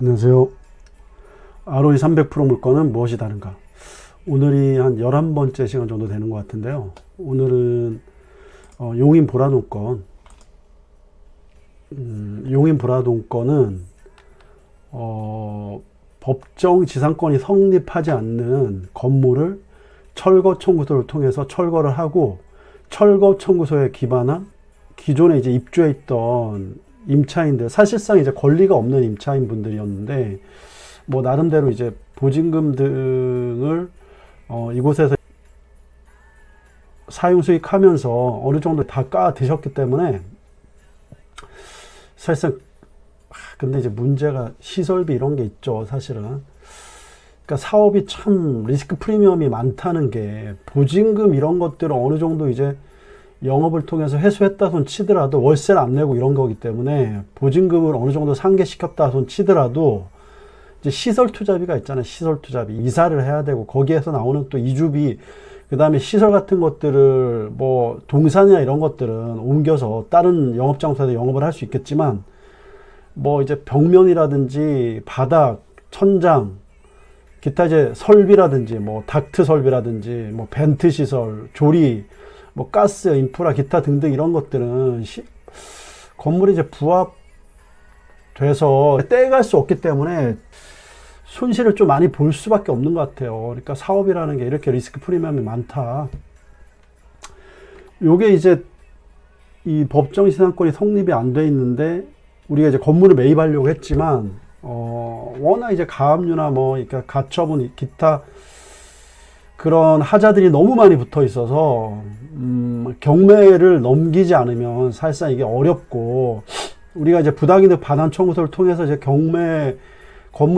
안녕하세요. ROE 300% 물건은 무엇이 다른가? 오늘이 한 11번째 시간 정도 되는 것 같은데요. 오늘은 용인 보라동건. 용인 보라동건은 법정 지상권이 성립하지 않는 건물을 철거 청구소를 통해서 철거를 하고, 철거 청구소에 기반한 기존에 이제 입주해 있던 임차인들, 사실상 이제 권리가 없는 임차인 분들이었는데, 뭐 나름대로 이제 보증금 등을 이곳에서 사용 수익하면서 어느 정도 다 까 드셨기 때문에, 사실상 근데 이제 문제가 시설비 이런 게 있죠, 사실은. 그러니까 사업이 참 리스크 프리미엄이 많다는 게, 보증금 이런 것들을 어느 정도 이제 영업을 통해서 회수했다 손 치더라도 월세를 안 내고 이런 거기 때문에, 보증금을 어느 정도 상계시켰다 손 치더라도 이제 시설 투자비가 있잖아요. 시설 투자비. 이사를 해야 되고, 거기에서 나오는 또 이주비, 그 다음에 시설 같은 것들을 뭐 동산이나 이런 것들은 옮겨서 다른 영업장소에서 영업을 할 수 있겠지만, 뭐 이제 벽면이라든지 바닥, 천장, 기타 이제 설비라든지 뭐 닥트 설비라든지 뭐 벤트 시설, 조리, 뭐 가스, 인프라, 기타 등등 이런 것들은 건물이 이제 부합돼서 떼갈 수 없기 때문에 손실을 좀 많이 볼 수밖에 없는 것 같아요. 그러니까 사업이라는 게 이렇게 리스크 프리미엄이 많다. 요게 이제 이 법정 시상권이 성립이 안 돼 있는데, 우리가 이제 건물을 매입하려고 했지만, 워낙 이제 가압류나 뭐, 그러니까 가처분, 기타 그런 하자들이 너무 많이 붙어 있어서, 경매를 넘기지 않으면 사실상 이게 어렵고, 우리가 이제 부당이득 반환 청구서를 통해서 이제 건물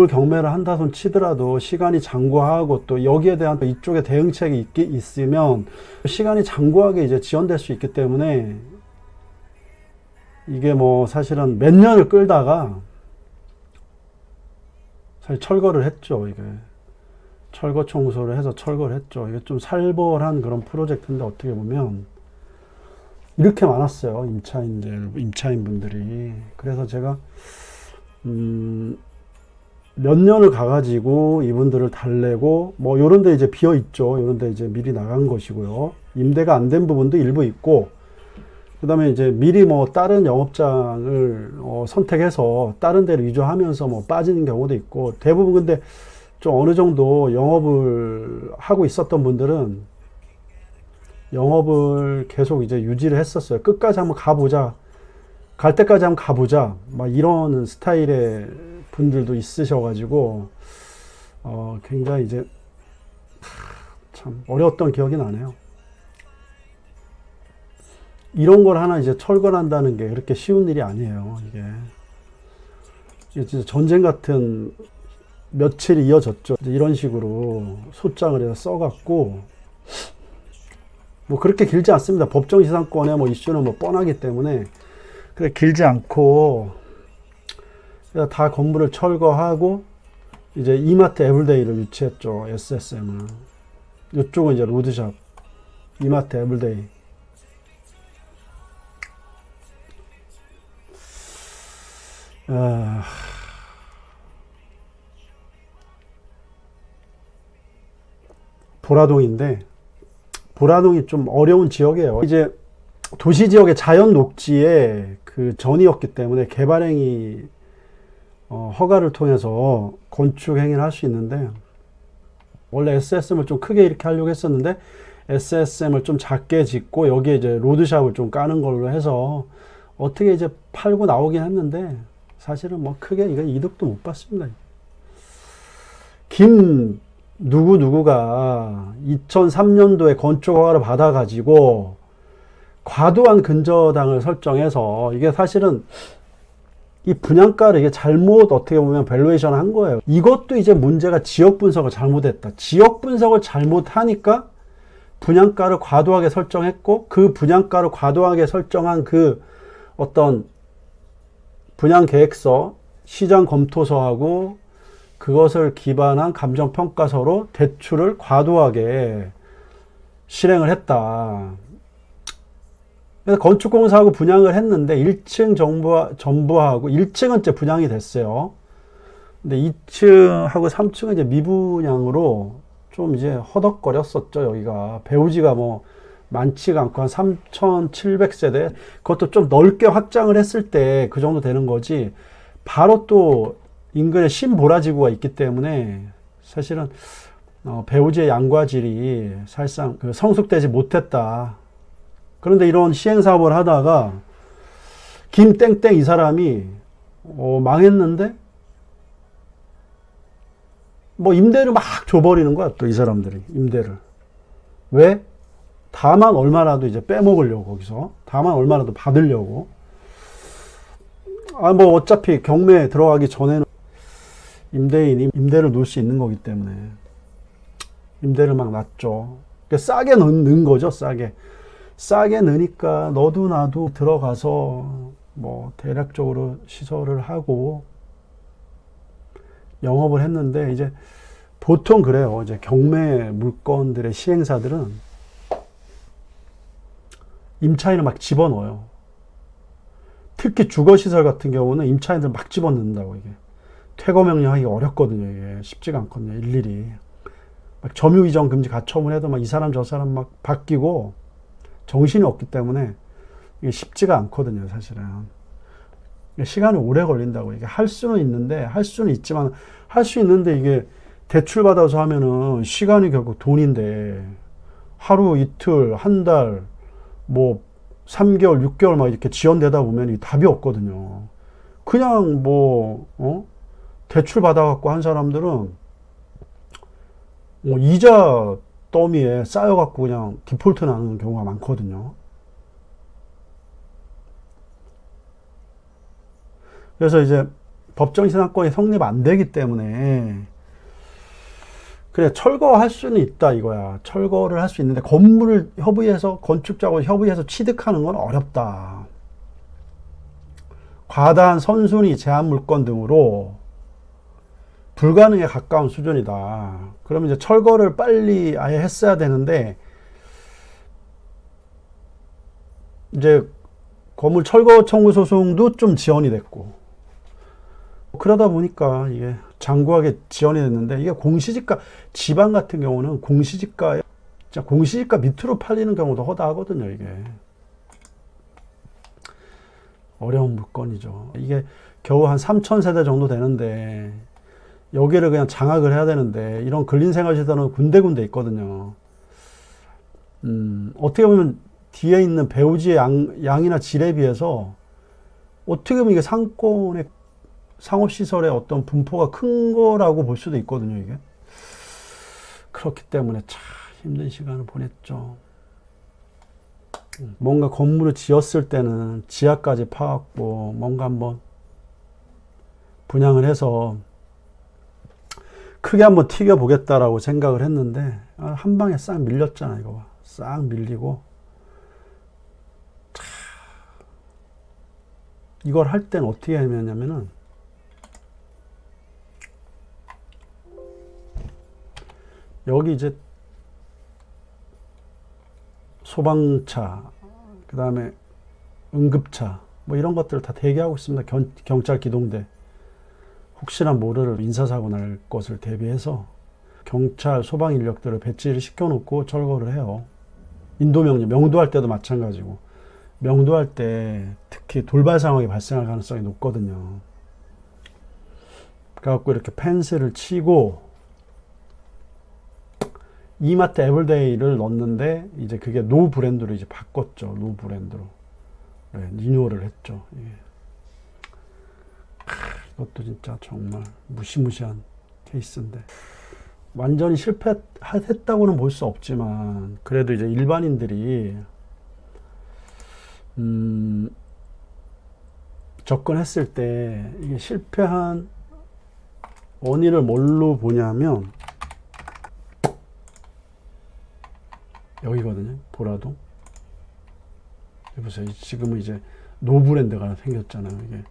경매를 한다 손 치더라도 시간이 장구하고, 또 여기에 대한 또 이쪽에 대응책이 있으면 시간이 장구하게 이제 지연될 수 있기 때문에, 이게 뭐 사실은 몇 년을 끌다가 사실 철거를 했죠. 이게 철거 청구서를 해서 철거를 했죠. 이게 좀 살벌한 그런 프로젝트인데, 어떻게 보면 이렇게 많았어요, 임차인분들이. 그래서 제가 몇 년을 가가지고 이분들을 달래고, 뭐 요런데 이제 비어 있죠. 요런데 이제 미리 나간 것이고요. 임대가 안 된 부분도 일부 있고, 그 다음에 이제 미리 뭐 다른 영업장을 선택해서 다른 데를 이주하면서 뭐 빠지는 경우도 있고, 대부분 근데 좀 어느 정도 영업을 하고 있었던 분들은 영업을 계속 이제 유지를 했었어요. 끝까지 한번 가보자, 갈 때까지 한번 가보자, 막 이런 스타일의 분들도 있으셔가지고, 굉장히 이제 참 어려웠던 기억이 나네요. 이런 걸 하나 이제 철거를 한다는 게 그렇게 쉬운 일이 아니에요. 이게 진짜 전쟁 같은 며칠이 이어졌죠. 이런 식으로 소장을 해서 써갖고, 뭐 그렇게 길지 않습니다. 법정 지상권의 뭐 이슈는 뭐 뻔하기 때문에 그래 길지 않고, 다 건물을 철거하고 이제 이마트 에블데이를 유치했죠. SSM은. 이쪽은 이제 로드샵, 이마트 에블데이. 보라동인데, 보라동이 좀 어려운 지역이에요. 이제 도시 지역의 자연 녹지의 그 전이었기 때문에 개발행위 허가를 통해서 건축 행위를 할 수 있는데, 원래 SSM을 좀 크게 이렇게 하려고 했었는데 SSM을 좀 작게 짓고 여기에 이제 로드샵을 좀 까는 걸로 해서 어떻게 이제 팔고 나오긴 했는데, 사실은 뭐 크게 이건 이득도 못 봤습니다. 김 누구누구가 2003년도에 건축 허가를 받아가지고 과도한 근저당을 설정해서, 이게 사실은 이 분양가를 이게 잘못 어떻게 보면 밸류에이션 한 거예요. 이것도 이제 문제가 지역 분석을 잘못했다. 지역 분석을 잘못하니까 분양가를 과도하게 설정했고, 그 분양가를 과도하게 설정한 그 어떤 분양계획서, 시장 검토서하고 그것을 기반한 감정평가서로 대출을 과도하게 실행을 했다. 그래서 건축공사하고 분양을 했는데 1층 전부하고 1층은 이제 분양이 됐어요. 근데 2층하고 3층은 이제 미분양으로 좀 이제 허덕거렸었죠. 여기가 배우지가 뭐 많지가 않고 한 3,700세대, 그것도 좀 넓게 확장을 했을 때 그 정도 되는 거지, 바로 또 인근에 신보라지구가 있기 때문에 사실은 배우지의 양과 질이 사실상 그 성숙되지 못했다. 그런데 이런 시행사업을 하다가 김땡땡 이 사람이 망했는데 뭐 임대를 막 줘버리는 거야. 또 이 사람들이 임대를. 왜? 다만 얼마라도 이제 빼먹으려고, 거기서 다만 얼마라도 받으려고. 뭐 어차피 경매에 들어가기 전에는 임대인이 임대를 놓을 수 있는 거기 때문에 임대를 막 놨죠. 그러니까 싸게 넣는 거죠. 싸게 넣으니까 너도 나도 들어가서 뭐 대략적으로 시설을 하고 영업을 했는데, 이제 보통 그래요. 이제 경매 물건들의 시행사들은 임차인을 막 집어넣어요. 특히 주거시설 같은 경우는 임차인들 막 집어넣는다고. 이게 퇴거 명령하기 어렵거든요. 이게 쉽지가 않거든요. 일일이 막 점유이전 금지 가처분 해도 막 이 사람 저 사람 막 바뀌고 정신이 없기 때문에 이게 쉽지가 않거든요. 사실은 시간이 오래 걸린다고. 이게 할 수는 있는데, 할 수 있는데 이게 대출 받아서 하면은 시간이 결국 돈인데, 하루 이틀 한 달 뭐 3개월 6개월 막 이렇게 지연되다 보면 이 답이 없거든요. 그냥 뭐 대출 받아갖고 한 사람들은 뭐 이자 더미에 쌓여갖고 그냥 디폴트 나는 경우가 많거든요. 그래서 이제 법정신상권이 성립 안 되기 때문에, 그래, 철거할 수는 있다 이거야. 철거를 할 수 있는데 건물을 협의해서, 건축자하고 협의해서 취득하는 건 어렵다. 과다한 선순위 제한 물건 등으로 불가능에 가까운 수준이다. 그러면 이제 철거를 빨리 아예 했어야 되는데, 이제 건물 철거 청구 소송도 좀 지연이 됐고, 그러다 보니까 이게 장구하게 지연이 됐는데, 이게 공시지가, 지방 같은 경우는 공시지가 밑으로 팔리는 경우도 허다하거든요. 이게 어려운 물건이죠. 이게 겨우 한 3,000세대 정도 되는데 여기를 그냥 장악을 해야 되는데, 이런 근린생활시설은 군데군데 있거든요. 어떻게 보면 뒤에 있는 배우지의 양이나 질에 비해서 어떻게 보면 이게 상권의 상업시설의 어떤 분포가 큰 거라고 볼 수도 있거든요, 이게. 그렇기 때문에 참 힘든 시간을 보냈죠. 뭔가 건물을 지었을 때는 지하까지 파갖고 뭔가 한번 분양을 해서 크게 한번 튀겨보겠다라고 생각을 했는데, 한 방에 싹 밀렸잖아, 이거 봐. 싹 밀리고. 이걸 할 때는 어떻게 하냐면은, 여기 이제 소방차, 그 다음에 응급차, 뭐 이런 것들을 다 대기하고 있습니다. 경찰 기동대. 혹시나 모를 인사사고 날 것을 대비해서 경찰, 소방 인력들을 배치를 시켜놓고 철거를 해요. 인도명령, 명도할 때도 마찬가지고, 명도할 때 특히 돌발 상황이 발생할 가능성이 높거든요. 그래갖고 이렇게 펜스를 치고, 이마트 에블데이를 넣었는데 이제 그게 노 브랜드로 이제 바꿨죠. 노 브랜드로. 네, 리뉴얼을 했죠. 예. 이것도 진짜 정말 무시무시한 케이스인데, 완전히 실패했다고는 볼 수 없지만, 그래도 이제 일반인들이 접근했을 때 이게 실패한 원인을 뭘로 보냐면, 여기거든요. 보라동. 보세요. 지금은 이제 노 브랜드가 생겼잖아요. 이게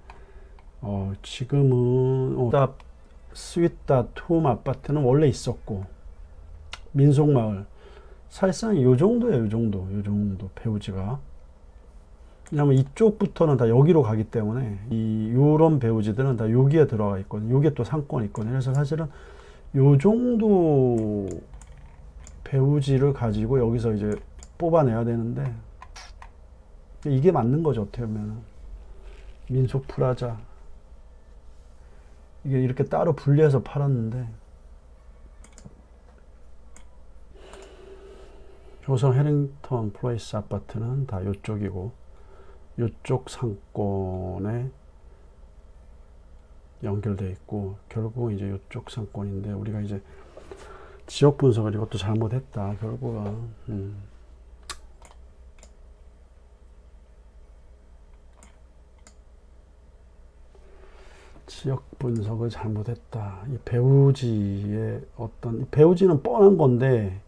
지금은 스윗닷 홈 아파트는 원래 있었고, 민속마을 사실상 요 정도예요. 요 정도 배우지가. 왜냐면 이쪽부터는 다 여기로 가기 때문에 요런 배우지들은 다 여기에 들어가 있거든요. 요게 또 상권이 있거든요. 그래서 사실은 요 정도 배우지를 가지고 여기서 이제 뽑아내야 되는데 이게 맞는 거죠. 어떻게 보면 민속 프라자 이게 이렇게 따로 분리해서 팔았는데 조선 해링턴 플레이스 아파트는 다 요쪽이고 요쪽 상권에 연결되어 있고 결국은 이제 요쪽 상권인데 우리가 이제 지역 분석을 이것도 잘못했다 결국은. 지역 분석을 잘못했다. 이 배우지의 어떤 배우지는 뻔한 건데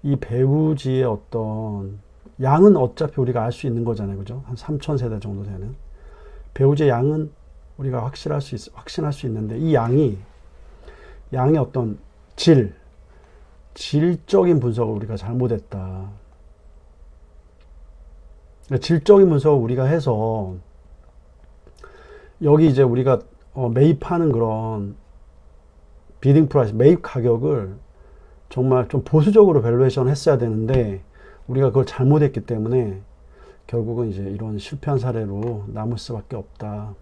이 배우지의 어떤 양은 어차피 우리가 알 수 있는 거잖아요, 그죠? 한 3,000세대 정도 되는 배우지의 양은 우리가 확신할 수 있는데 이 양의 어떤 질적인 분석을 우리가 잘못했다. 그러니까 질적인 분석을 우리가 해서 여기 이제 우리가 매입하는 그런 비딩 프라이스, 매입 가격을 정말 좀 보수적으로 밸류에이션 했어야 되는데 우리가 그걸 잘못했기 때문에 결국은 이제 이런 실패한 사례로 남을 수밖에 없다.